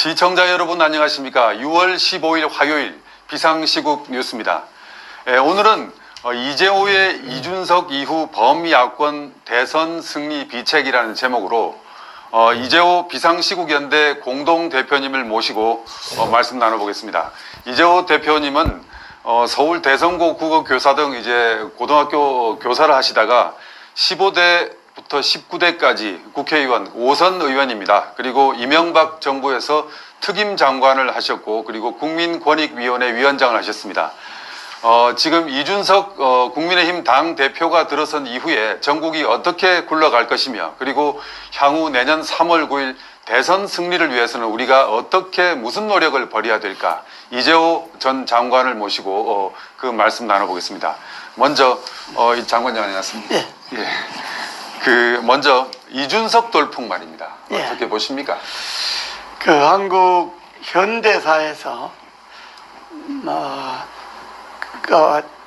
시청자 여러분 안녕하십니까. 6월 15일 화요일 비상시국 뉴스입니다. 오늘은 이재호의 이준석 이후 범야권 대선 승리 비책이라는 제목으로 이재호 비상시국연대 공동대표님을 모시고 말씀 나눠보겠습니다. 이재호 대표님은 서울 대성고 국어교사 등 이제 고등학교 교사를 하시다가 15대부터 19대까지 국회의원 5선 의원입니다. 그리고 이명박 정부에서 특임 장관을 하셨고 그리고 국민권익위원회 위원장을 하셨습니다. 지금 이준석 국민의힘 당 대표가 들어선 이후에 전국이 어떻게 굴러갈 것이며 그리고 향후 내년 3월 9일 대선 승리를 위해서는 우리가 어떻게 무슨 노력을 벌여야 될까? 이재호 전 장관을 모시고 그 말씀 나눠보겠습니다. 먼저 이 장관님 안녕하십니까? 예. 예. 먼저 이준석 돌풍 말입니다. 어떻게 보십니까? 한국 현대사에서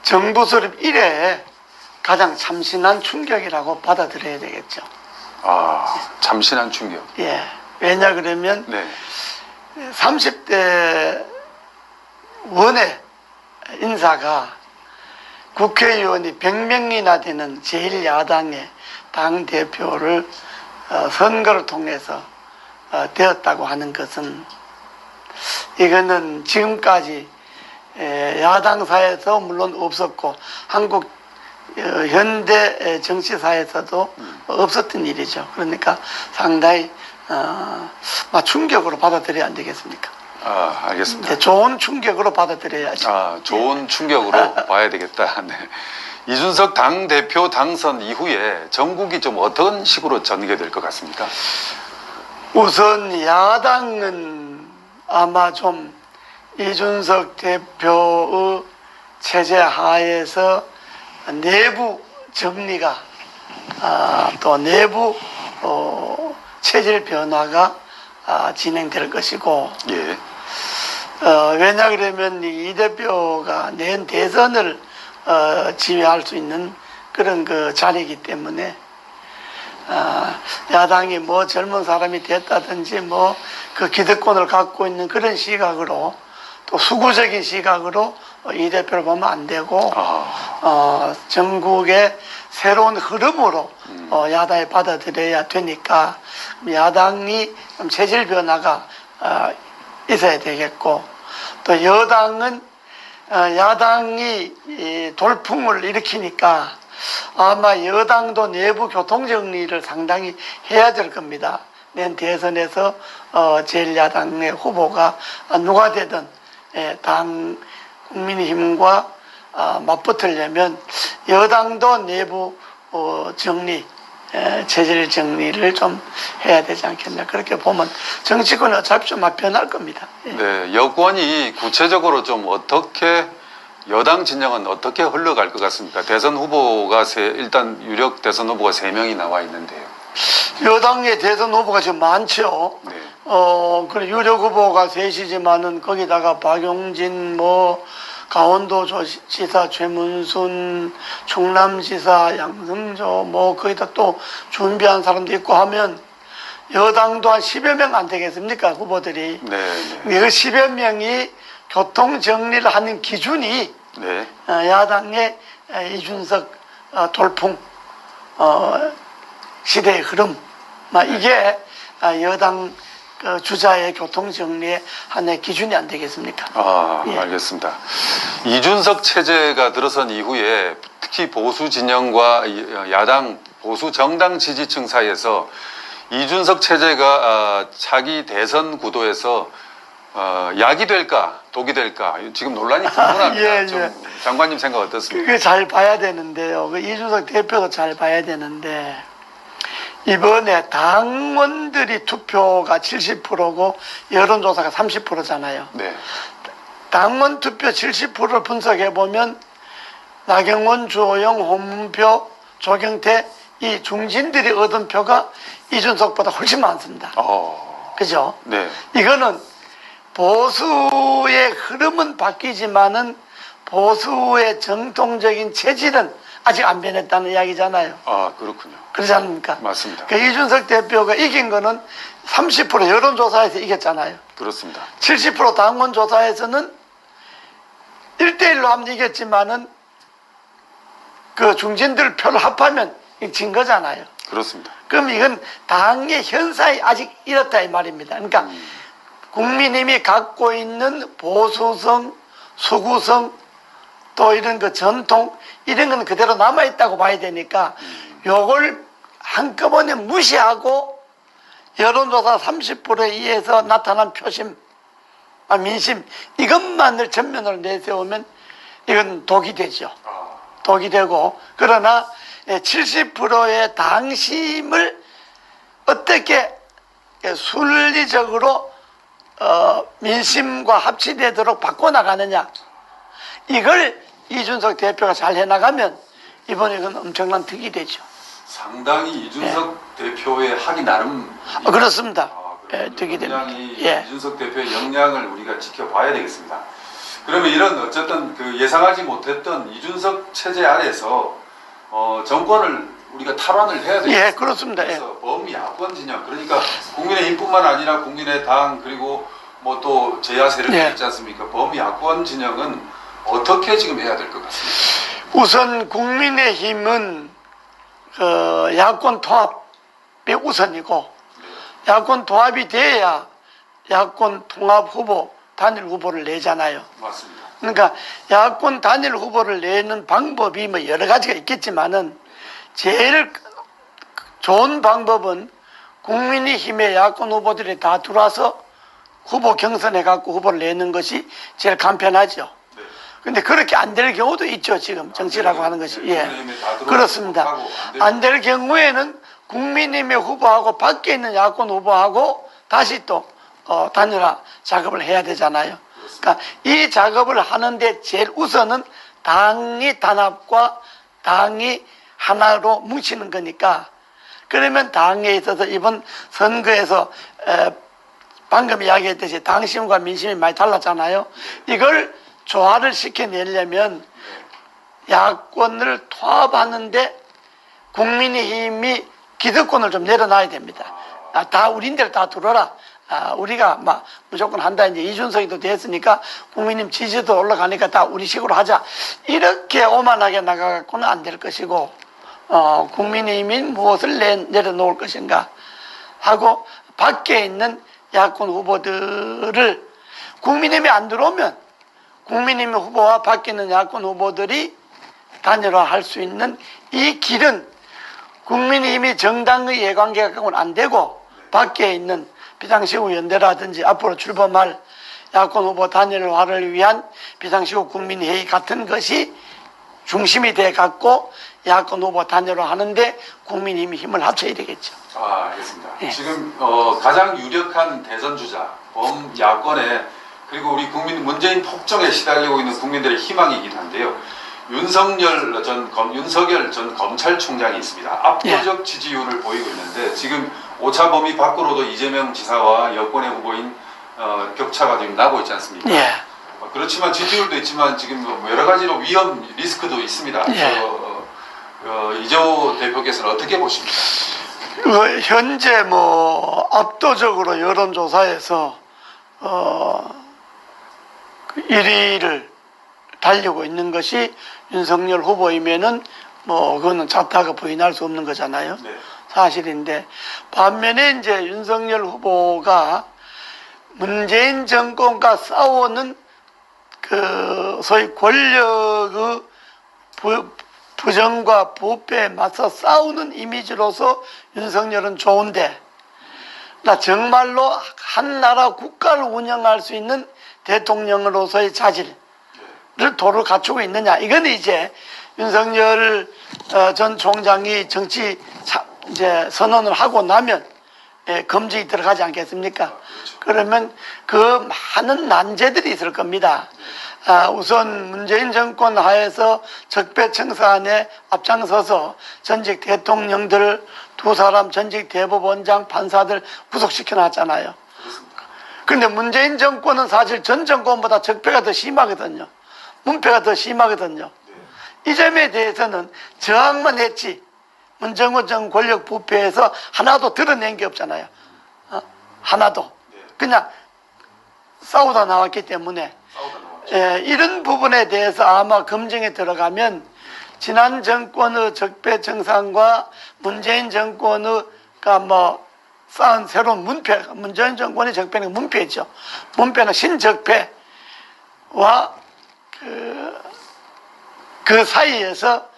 정부 수립 이래 가장 참신한 충격이라고 받아들여야 되겠죠. 참신한 충격. 예. 왜냐 그러면 네. 30대 원외 인사가 국회의원이 100명이나 되는 제1야당의 당대표를 선거를 통해서 되었다고 하는 것은 이거는 지금까지 야당사에서 물론 없었고 한국 현대 정치사에서도 없었던 일이죠. 그러니까 상당히 충격으로 받아들여야 안 되겠습니까? 알겠습니다. 좋은 충격으로 받아들여야죠. 좋은 충격으로 봐야 되겠다. 네. 이준석 당대표 당선 이후에 전국이 좀 어떤 식으로 전개될 것 같습니까? 우선 야당은 아마 좀 이준석 대표의 체제 하에서 내부 정리가 또 내부 체질 변화가 진행될 것이고, 예. 왜냐 그러면 이 대표가 내년 대선을 지휘할 수 있는 그런 자리이기 때문에 야당이 뭐 젊은 사람이 됐다든지 뭐 그 기득권을 갖고 있는 그런 시각으로 또 수구적인 시각으로 이 대표를 보면 안 되고 전국의 새로운 흐름으로 야당이 받아들여야 되니까 야당이 좀 체질 변화가 있어야 되겠고, 또 여당은 야당이 돌풍을 일으키니까 아마 여당도 내부 교통정리를 상당히 해야 될 겁니다. 내년 대선에서 제1야당의 후보가 누가 되든 당 국민의힘과 맞붙으려면 여당도 내부 정리, 체질 정리를 좀 해야 되지 않겠나. 그렇게 보면 정치권은 어차피 좀 변할 겁니다. 네, 여권이 구체적으로 좀 어떻게 여당 진영은 어떻게 흘러갈 것 같습니까? 대선 후보가 일단 유력 대선 후보가 3명이 나와 있는데요. 여당의 대선 후보가 지금 많죠. 네. 그래 유력 후보가 셋이지만은 거기다가 박용진, 강원도지사 최문순, 충남지사 양승조, 거기다 또 준비한 사람도 있고 하면 여당도 한 10여 명 안 되겠습니까? 후보들이. 네. 이 10여 명이 교통 정리를 하는 기준이 네. 야당의 이준석 돌풍, 시대의 흐름, 이게 여당 주자의 교통정리의 하나의 기준이 안 되겠습니까? 예. 알겠습니다. 이준석 체제가 들어선 이후에 특히 보수 진영과 야당 보수 정당 지지층 사이에서 이준석 체제가 차기 대선 구도에서 약이 될까 독이 될까 지금 논란이 분분합니다. 좀 장관님 생각 어떻습니까? 그게 잘 봐야 되는데요. 이준석 대표도 잘 봐야 되는데, 이번에 당원들이 투표가 70%고 여론조사가 30%잖아요. 네. 당원 투표 70%를 분석해 보면 나경원, 주호영, 홍문표, 조경태 이 중진들이 얻은 표가 이준석보다 훨씬 많습니다. 그죠? 네. 이거는 보수의 흐름은 바뀌지만은 보수의 정통적인 체질은 아직 안 변했다는 이야기잖아요. 아, 그렇군요. 그렇지 않습니까? 맞습니다. 그 이준석 대표가 이긴 거는 30% 여론조사에서 이겼잖아요. 그렇습니다. 70% 당원 조사에서는 1대1로 하면 이겼지만은 그 중진들 표를 합하면 진 거잖아요. 그렇습니다. 그럼 이건 당의 현상이 아직 이렇다 이 말입니다. 그러니까 국민의힘이 갖고 있는 보수성, 수구성, 또 이런 그 전통, 이런 건 그대로 남아있다고 봐야 되니까 요걸 한꺼번에 무시하고 여론조사 30%에 의해서 나타난 표심, 민심, 이것만을 전면으로 내세우면 이건 독이 되죠. 독이 되고, 그러나 70%의 당심을 어떻게 순리적으로 민심과 합치되도록 바꿔나가느냐, 이걸 이준석 대표가 잘 해나가면 이번에 그건 엄청난 득이 되죠. 상당히 이준석 대표의 하기 나름. 그렇습니다. 그러면 득이 됩니다. 굉장히 예. 이준석 대표의 역량을 우리가 지켜봐야 되겠습니다. 그러면 이런 어쨌든 그 예상하지 못했던 이준석 체제 아래서 정권을 우리가 탈환을 해야 되겠습니다. 예, 그렇습니다. 그래서 범야권 진영, 그러니까 국민의힘뿐만 아니라 국민의당 그리고 뭐 또 제야 세력이 예. 있지 않습니까? 범야권 진영은 어떻게 지금 해야 될 것 같습니다. 우선 국민의힘은 그 야권 통합이 우선이고, 야권 통합이 돼야 야권 통합 후보, 단일 후보를 내잖아요. 맞습니다. 그러니까 야권 단일 후보를 내는 방법이 뭐 여러 가지가 있겠지만은 제일 좋은 방법은 국민의힘의 야권 후보들이 다 들어와서 후보 경선해 갖고 후보를 내는 것이 제일 간편하죠. 네. 근데 그렇게 안 될 경우도 있죠, 지금 정치라고 하는 것이. 예. 국민의힘에 다 들어오고 그렇습니다. 하고 안 될 경우에는 국민의힘의 후보하고 밖에 있는 야권 후보하고 다시 또 단일화 작업을 해야 되잖아요. 그러니까 이 작업을 하는데 제일 우선은 당이 단합과 당이 하나로 뭉치는 거니까, 그러면 당에 있어서 이번 선거에서 방금 이야기했듯이 당심과 민심이 많이 달랐잖아요. 이걸 조화를 시켜내려면 야권을 통합하는데 국민의힘이 기득권을 좀 내려놔야 됩니다. 다 우린들 다 들어라. 우리가 막 무조건 한다. 이제 이준석이도 됐으니까 국민님 지지도 올라가니까 다 우리 식으로 하자. 이렇게 오만하게 나가고는 안 될 것이고, 국민의힘이 무엇을 내려놓을 것인가 하고 밖에 있는 야권 후보들을 국민의힘이 안 들어오면 국민의힘 후보와 밖에 있는 야권 후보들이 단일화할 수 있는 이 길은 국민의힘이 정당의 이해관계가 갖고는 안 되고 밖에 있는 비상시국 연대라든지 앞으로 출범할 야권 후보 단일화를 위한 비상시국 국민회의 같은 것이 중심이 돼 갖고 야권 후보 단일화 하는데 국민의힘이 힘을 합쳐야 되겠죠. 알겠습니다. 예. 지금 가장 유력한 대선 주자 범야권에, 그리고 우리 문재인 폭정에 시달리고 있는 국민들의 희망이긴 한데요. 윤석열 전 검찰총장이 있습니다. 압도적 지지율을 보이고 있는데 지금 오차 범위 밖으로도 이재명 지사와 여권의 후보인 격차가 지금 나고 있지 않습니까? 예. 그렇지만 지지율도 있지만 지금 여러 가지로 위험 리스크도 있습니다. 예. 이재호 대표께서는 어떻게 보십니까? 현재 압도적으로 여론조사에서 1위를 달리고 있는 것이 윤석열 후보이면은 그거는 자타가 부인할 수 없는 거잖아요. 네. 사실인데, 반면에 이제 윤석열 후보가 문재인 정권과 싸우는 그 소위 권력의 부정과 부패에 맞서 싸우는 이미지로서 윤석열은 좋은데, 나 정말로 한 나라 국가를 운영할 수 있는 대통령으로서의 자질을 도로 갖추고 있느냐, 이건 이제 윤석열 전 총장이 정치 이제 선언을 하고 나면 검증이 들어가지 않겠습니까? 그러면 그 많은 난제들이 있을 겁니다. 우선 문재인 정권 하에서 적폐청산에 앞장서서 전직 대통령들 두 사람, 전직 대법원장, 판사들 구속시켜 놨잖아요. 그런데 문재인 정권은 사실 전 정권보다 적폐가 더 심하거든요. 문패가 더 심하거든요. 이 점에 대해서는 저항만 했지 문정부 정 권력 부패에서 하나도 드러낸 게 없잖아요. 하나도. 그냥 싸우다 나왔기 때문에 이런 부분에 대해서 아마 검증에 들어가면 지난 정권의 적폐 정상과 문재인 정권의 쌓은 새로운 문패, 문재인 정권의 적폐는 문패죠. 문패는 신적폐와 그 사이에서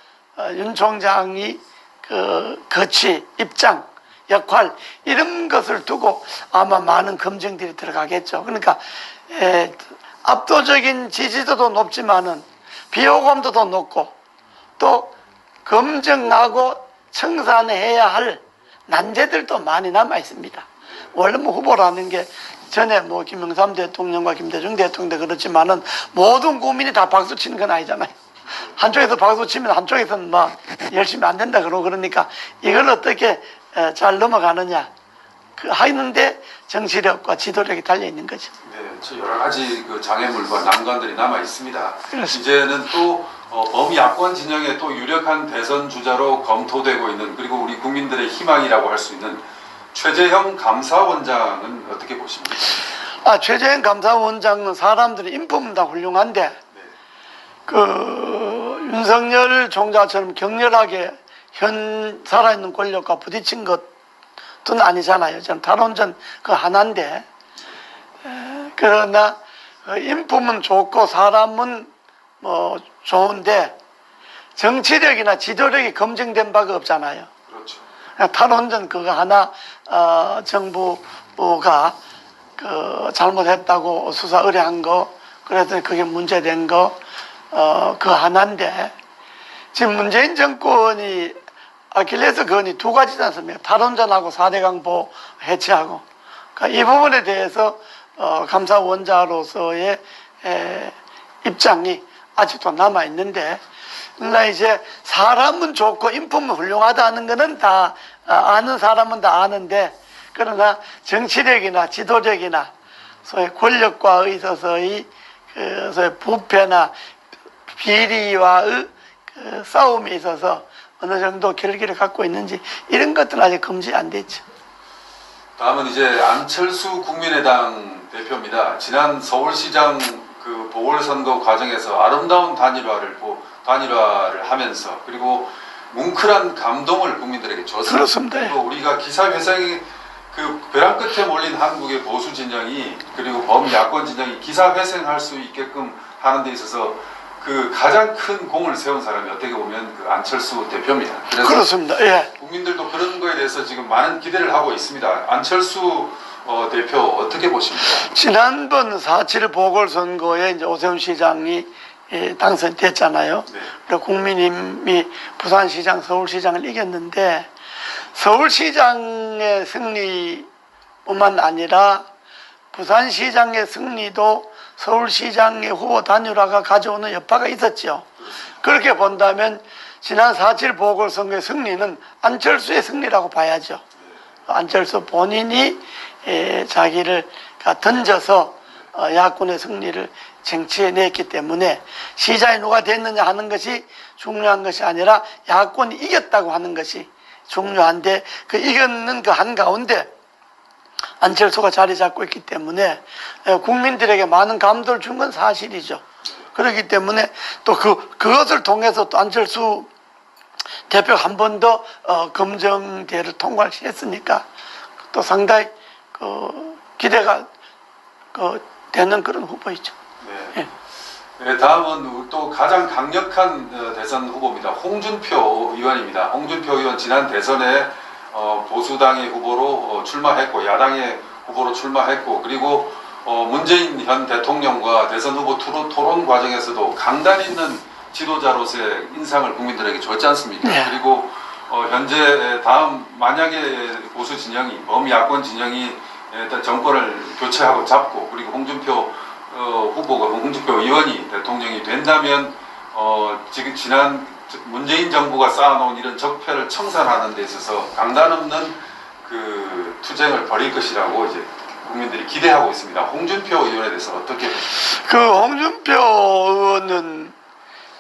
윤 총장이 거치, 입장, 역할 이런 것을 두고 아마 많은 검증들이 들어가겠죠. 그러니까 압도적인 지지도도 높지만은 비호감도도 높고 또 검증하고 청산해야 할 난제들도 많이 남아 있습니다. 원래 후보라는 게 전에 김영삼 대통령과 김대중 대통령도 그렇지만은 모든 국민이 다 박수 치는 건 아니잖아요. 한쪽에서 박수 치면 한쪽에서는 열심히 안 된다 그러니까 이걸 어떻게 잘 넘어가느냐 하는데 정치력과 지도력이 달려 있는 거죠. 네, 여러 가지 장애물과 난관들이 남아 있습니다. 이제는 또 범 야권 진영의 또 유력한 대선 주자로 검토되고 있는 그리고 우리 국민들의 희망이라고 할 수 있는 최재형 감사원장은 어떻게 보십니까? 최재형 감사원장은 사람들이 인품은 다 훌륭한데 윤석열 총장처럼 격렬하게 현 살아있는 권력과 부딪힌 것은 아니잖아요. 저는 탈원전 하나인데 그러나 인품은 좋고 사람은 좋은데 정치력이나 지도력이 검증된 바가 없잖아요. 그렇죠. 탈원전 하나 정부가 잘못했다고 수사 의뢰한 거 그래서 그게 문제된 거 하나인데 지금 문재인 정권이 아킬레스 건이 두 가지지 않습니까? 탈원전하고 4대 강보 해체하고 그러니까 이 부분에 대해서 감사원자로서의 입장이 아직도 남아 있는데 그러나 이제 사람은 좋고 인품은 훌륭하다는 거는 다 아는 사람은 다 아는데 그러나 정치력이나 지도력이나 소위 권력과 있어서의 소위 부패나 비리와의 싸움에 있어서 어느 정도 결기를 갖고 있는지 이런 것들은 아직 검증이 안 됐죠. 다음은 이제 안철수 국민의당 대표입니다. 지난 서울시장 보궐선거 과정에서 아름다운 단일화를 하면서 그리고 뭉클한 감동을 국민들에게 줬습니다. 그렇습니다. 그리고 우리가 기사 회생이 벼랑 끝에 몰린 한국의 보수 진영이 그리고 범야권 진영이 기사 회생할 수 있게끔 하는 데 있어서 가장 큰 공을 세운 사람이 어떻게 보면 안철수 대표입니다. 그래서 그렇습니다. 예. 국민들도 그런 거에 대해서 지금 많은 기대를 하고 있습니다. 안철수 대표 어떻게 보십니까? 지난번 4.7 보궐선거에 이제 오세훈 시장이 당선됐잖아요. 네. 그리고 국민의힘이 부산시장, 서울시장을 이겼는데 서울시장의 승리뿐만 아니라 부산시장의 승리도 서울시장의 후보 단일화가 가져오는 여파가 있었죠. 그렇게 본다면 지난 4.7 보궐선거의 승리는 안철수의 승리라고 봐야죠. 안철수 본인이 자기를 던져서 야권의 승리를 쟁취해냈기 때문에 시장이 누가 됐느냐 하는 것이 중요한 것이 아니라 야권이 이겼다고 하는 것이 중요한데 이겼는 한가운데 안철수가 자리 잡고 있기 때문에 국민들에게 많은 감동을 준 건 사실이죠. 그렇기 때문에 또 그것을 통해서 또 안철수 대표가 한 번 더 검증대를 통과했으니까 또 상당히 기대가 되는 그런 후보이죠. 네. 네, 다음은 또 가장 강력한 대선 후보입니다. 홍준표 의원입니다. 홍준표 의원 지난 대선에 보수당의 후보로 출마했고 야당의 후보로 출마했고 그리고 문재인 현 대통령과 대선 후보 토론 과정에서도 강단 있는 지도자로서의 인상을 국민들에게 줬지 않습니까? 네. 그리고 현재 다음 만약에 보수 진영이 범야권 진영이 정권을 교체하고 잡고 그리고 홍준표 의원이 대통령이 된다면 지금 지난 문재인 정부가 쌓아놓은 이런 적폐를 청산하는 데 있어서 강단 없는 투쟁을 벌일 것이라고 이제 국민들이 기대하고 있습니다. 홍준표 의원에 대해서 어떻게 보십니까? 홍준표 의원은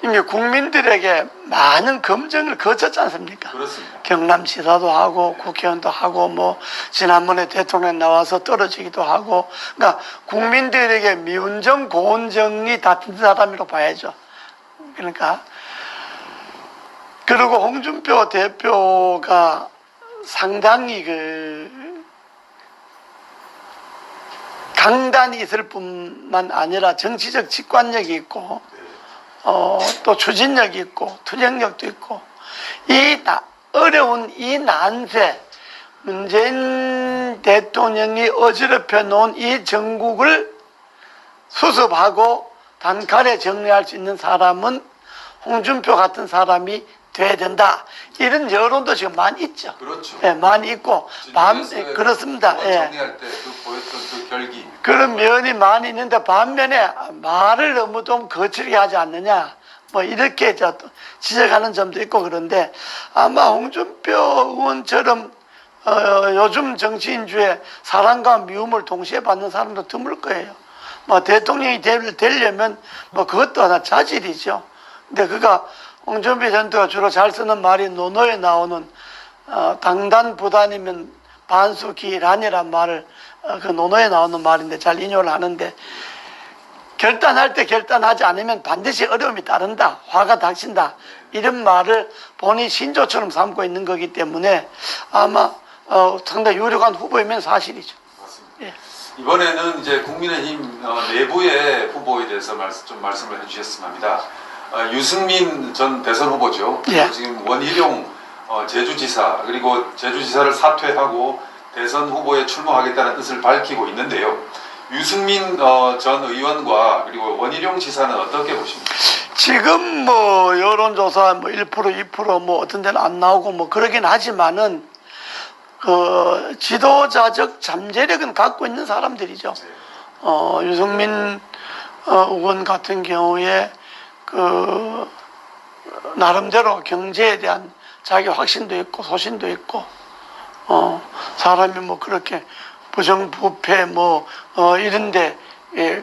이미 국민들에게 많은 검증을 거쳤지 않습니까? 그렇습니다. 경남지사도 하고 국회의원도 하고 뭐 지난번에 대통령 나와서 떨어지기도 하고, 그러니까 국민들에게 미운정 고운정이 다른 사람이라고 봐야죠. 그러니까 그리고 홍준표 대표가 상당히 강단이 있을 뿐만 아니라 정치적 직관력이 있고 또 추진력이 있고 투쟁력도 있고, 어려운 이 난세, 문재인 대통령이 어지럽혀 놓은 이 정국을 수습하고 단칼에 정리할 수 있는 사람은 홍준표 같은 사람이 돼야 된다. 이런 여론도 지금 많이 있죠. 그렇죠. 예, 많이 있고, 그렇습니다. 예. 정리할 때 보였던 그 결기. 그런 면이 많이 있는데, 반면에 말을 너무 좀 거칠게 하지 않느냐, 뭐 이렇게 지적하는 점도 있고. 그런데 아마 홍준표 의원처럼 요즘 정치인 중에 사랑과 미움을 동시에 받는 사람도 드물 거예요. 뭐 대통령이 되려면 뭐 그것도 하나 자질이죠. 근데 그가 홍준표 전 대표가 주로 잘 쓰는 말이 논어에 나오는 당단부단이면 반수기란이란 말을 그 논어에 나오는 말인데 잘 인용을 하는데, 결단할 때 결단하지 않으면 반드시 어려움이 따른다, 화가 닥친다, 이런 말을 본인 신조처럼 삼고 있는 거기 때문에 아마 상당히 유력한 후보이면 사실이죠. 맞습니다. 예. 이번에는 이제 국민의힘 내부의 후보에 대해서 좀 말씀을 해주셨으면 합니다. 유승민 전 대선 후보죠. 예. 지금 원희룡 제주지사, 그리고 제주지사를 사퇴하고 대선 후보에 출마하겠다는 뜻을 밝히고 있는데요. 유승민 전 의원과 그리고 원희룡 지사는 어떻게 보십니까? 지금 뭐 여론조사 뭐 1%, 2% 어떤 데는 안 나오고 뭐 그러긴 하지만은 그 지도자적 잠재력은 갖고 있는 사람들이죠. 유승민 의원 같은 경우에 그 나름대로 경제에 대한 자기 확신도 있고 소신도 있고, 사람이 뭐 그렇게 부정부패 뭐 이런데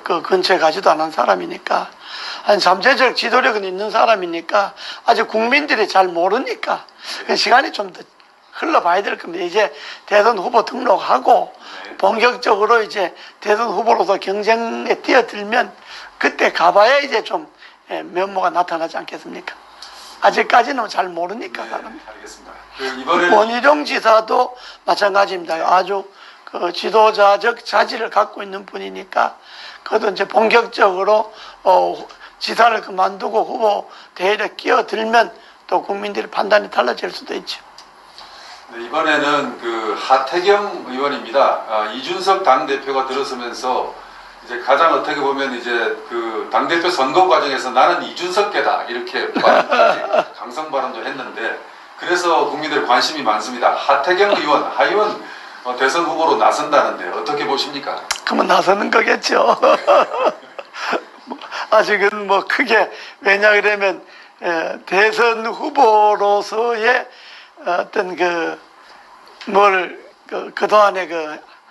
그 근처에 가지도 않은 사람이니까, 한 잠재적 지도력은 있는 사람이니까 아직 국민들이 잘 모르니까 시간이 좀 더 흘러봐야 될 겁니다. 이제 대선 후보 등록하고 본격적으로 이제 대선 후보로서 경쟁에 뛰어들면 그때 가봐야 이제 좀 면모가 나타나지 않겠습니까? 아직까지는 잘 모르니까. 네, 알겠습니다. 이번에는 원희룡 지사도 마찬가지입니다. 아주 그 지도자적 자질을 갖고 있는 분이니까 그것도 이제 본격적으로 지사를 그만두고 후보 대회에 끼어들면 또 국민들의 판단이 달라질 수도 있죠. 네, 이번에는 그 하태경 의원입니다. 이준석 당대표가 들어서면서 이제 가장 어떻게 보면 이제 그 당대표 선거 과정에서 나는 이준석계다 이렇게 강성 발언도 했는데, 그래서 국민들 관심이 많습니다. 하태경 의원, 하의원 대선 후보로 나선다는데 어떻게 보십니까? 그러면 나서는 거겠죠. 아직은 뭐 크게, 왜냐 그러면 대선 후보로서의 어떤 그동안에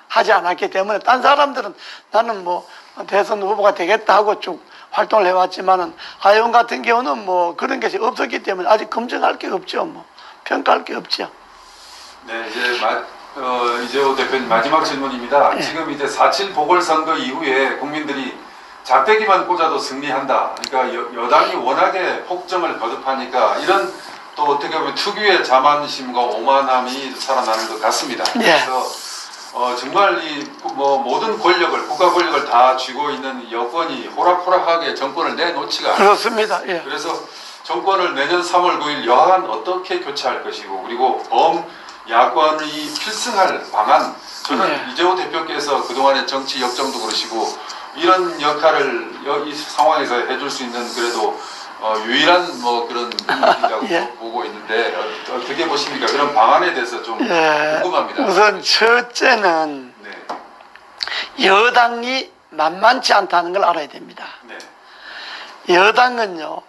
하지 않았기 때문에, 딴 사람들은 나는 뭐 대선 후보가 되겠다 하고 쭉 활동을 해왔지만은, 하의원 같은 경우는 뭐 그런 것이 없었기 때문에 아직 검증할 게 없죠. 뭐 평가할 게 없죠. 네, 이제 이재호 대표님 마지막 질문입니다. 네. 지금 이제 4.7 보궐선거 이후에 국민들이 작대기만 꽂아도 승리한다. 그러니까 여당이 워낙에 폭정을 거듭하니까 이런 또 어떻게 보면 특유의 자만심과 오만함이 살아나는 것 같습니다. 네. 그래서 정말 모든 권력을, 국가 권력을 다 쥐고 있는 여권이 호락호락하게 정권을 내놓지가 않습니다. 그렇습니다. 예. 그래서 정권을 내년 3월 9일 여하간 어떻게 교체할 것이고, 그리고 야권이 필승할 방안, 저는 네. 이재호 대표께서 그동안의 정치 역정도 그러시고 이런 역할을 이 상황에서 해줄 수 있는 그래도 유일한 뭐 그런 인물이라고 예. 보고 있는데 어떻게 보십니까? 그런 방안에 대해서 좀 궁금합니다. 우선 첫째는 네. 여당이 만만치 않다는 걸 알아야 됩니다. 네. 여당은요,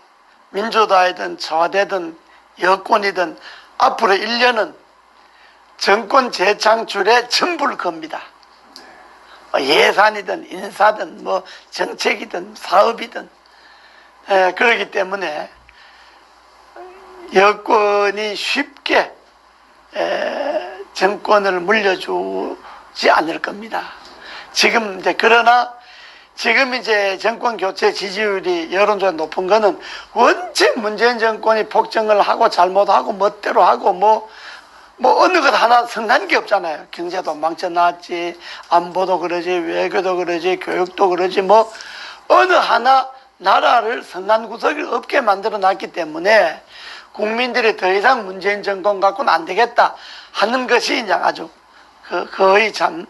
민주당이든 청와대든 여권이든 앞으로 1년은 정권 재창출에 전부를 겁니다. 예산이든 인사든 뭐 정책이든 사업이든 그렇기 때문에 여권이 쉽게 정권을 물려주지 않을 겁니다. 지금 이제 그러나 지금 이제 정권 교체 지지율이 여론조사 높은 거는 원체 문재인 정권이 폭정을 하고 잘못하고 멋대로 하고 뭐 어느 것 하나 성난 게 없잖아요. 경제도 망쳐놨지, 안보도 그러지, 외교도 그러지, 교육도 그러지, 뭐 어느 하나 나라를 성난 구석이 없게 만들어 놨기 때문에 국민들이 더 이상 문재인 정권 갖고는 안 되겠다 하는 것이 이제 아주 거의 참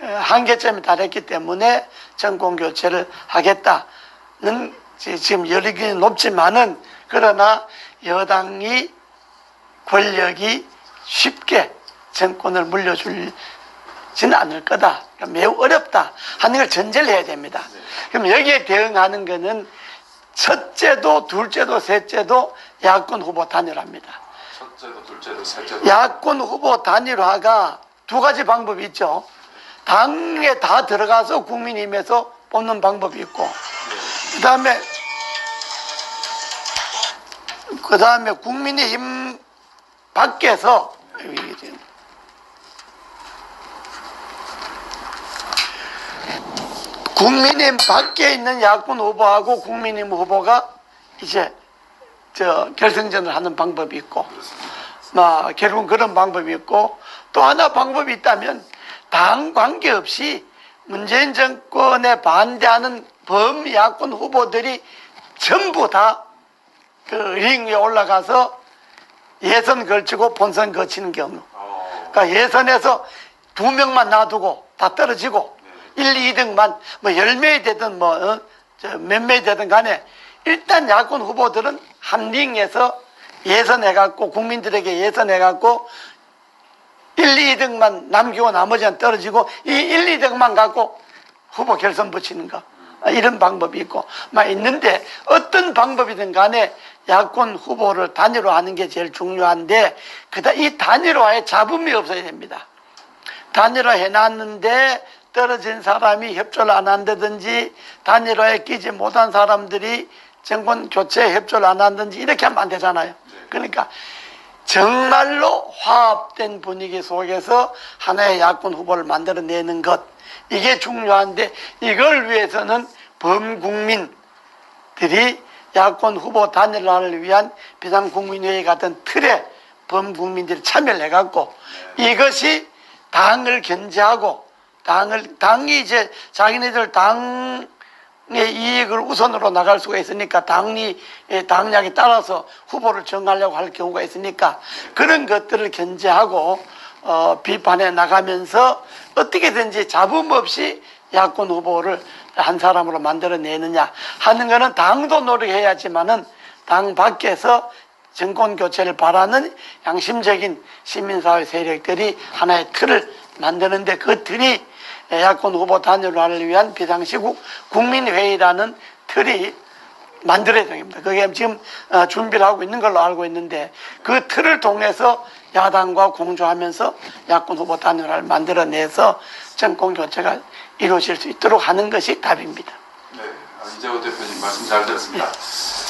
한계점에 달했기 때문에 정권 교체를 하겠다는 지금 여력이 높지만은 그러나 여당이 권력이 쉽게 정권을 물려주지는 않을 거다. 그러니까 매우 어렵다 하는 걸 전제를 해야 됩니다. 그럼 여기에 대응하는 것은 첫째도 둘째도 셋째도 야권 후보 단일화입니다. 첫째도 둘째도 셋째도. 야권 후보 단일화가 두 가지 방법이 있죠. 당에 다 들어가서 국민의힘에서 뽑는 방법이 있고, 그 다음에 국민의힘 밖에서 국민의힘 밖에 있는 야권 후보하고 국민의힘 후보가 이제 결승전을 하는 방법이 있고, 결국은 그런 방법이 있고, 또 하나 방법이 있다면 당 관계없이 문재인 정권에 반대하는 범야권 후보들이 전부 다 그 링 위에 올라가서 예선 걸치고 본선 거치는 경우. 그러니까 예선에서 2명만 놔두고 다 떨어지고 1, 2등만 뭐 10명이 되든 몇 명이 되든 간에 일단 야권 후보들은 한 링에서 예선해갖고 국민들에게 예선해갖고 1, 2등만 남기고 나머지는 떨어지고 이 1, 2등만 갖고 후보 결선 붙이는 거, 이런 방법이 있고 있는데 어떤 방법이든 간에 야권 후보를 단일화하는 게 제일 중요한데 이 단일화에 잡음이 없어야 됩니다. 단일화 해놨는데 떨어진 사람이 협조를 안 한다든지 단일화에 끼지 못한 사람들이 정권 교체에 협조를 안 한다든지 이렇게 하면 안 되잖아요. 그러니까 정말로 화합된 분위기 속에서 하나의 야권 후보를 만들어내는 것, 이게 중요한데 이걸 위해서는 범국민들이 야권 후보 단일화를 위한 비상국민회의 같은 틀에 범국민들이 참여를 해갖고 이것이 당을 견제하고 당이 이제 자기네들 당의 이익을 우선으로 나갈 수가 있으니까 당량에 따라서 후보를 정하려고 할 경우가 있으니까 그런 것들을 견제하고 비판해 나가면서 어떻게든지 잡음 없이 야권 후보를 한 사람으로 만들어내느냐 하는 거는 당도 노력해야지만은 당 밖에서 정권 교체를 바라는 양심적인 시민사회 세력들이 하나의 틀을 만드는데 그 틀이 야권 후보 단일화를 위한 비상시국 국민회의라는 틀이 만들어야 됩니다. 그게 지금 준비를 하고 있는 걸로 알고 있는데 그 틀을 통해서 야당과 공조하면서 야권 후보 단일화를 만들어내서 정권 교체가 이루어질 수 있도록 하는 것이 답입니다. 네, 이재호 대표님 말씀 잘 들었습니다.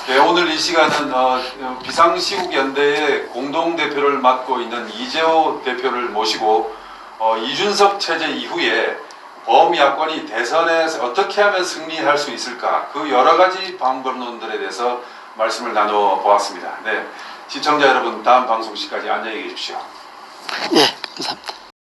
네, 오늘 이 시간은 비상시국연대의 공동대표를 맡고 있는 이재호 대표를 모시고 이준석 체제 이후에 범야권이 대선에서 어떻게 하면 승리할 수 있을까, 그 여러 가지 방법론들에 대해서 말씀을 나눠 보았습니다. 네, 시청자 여러분, 다음 방송 시까지 안녕히 계십시오. 예, 감사합니다.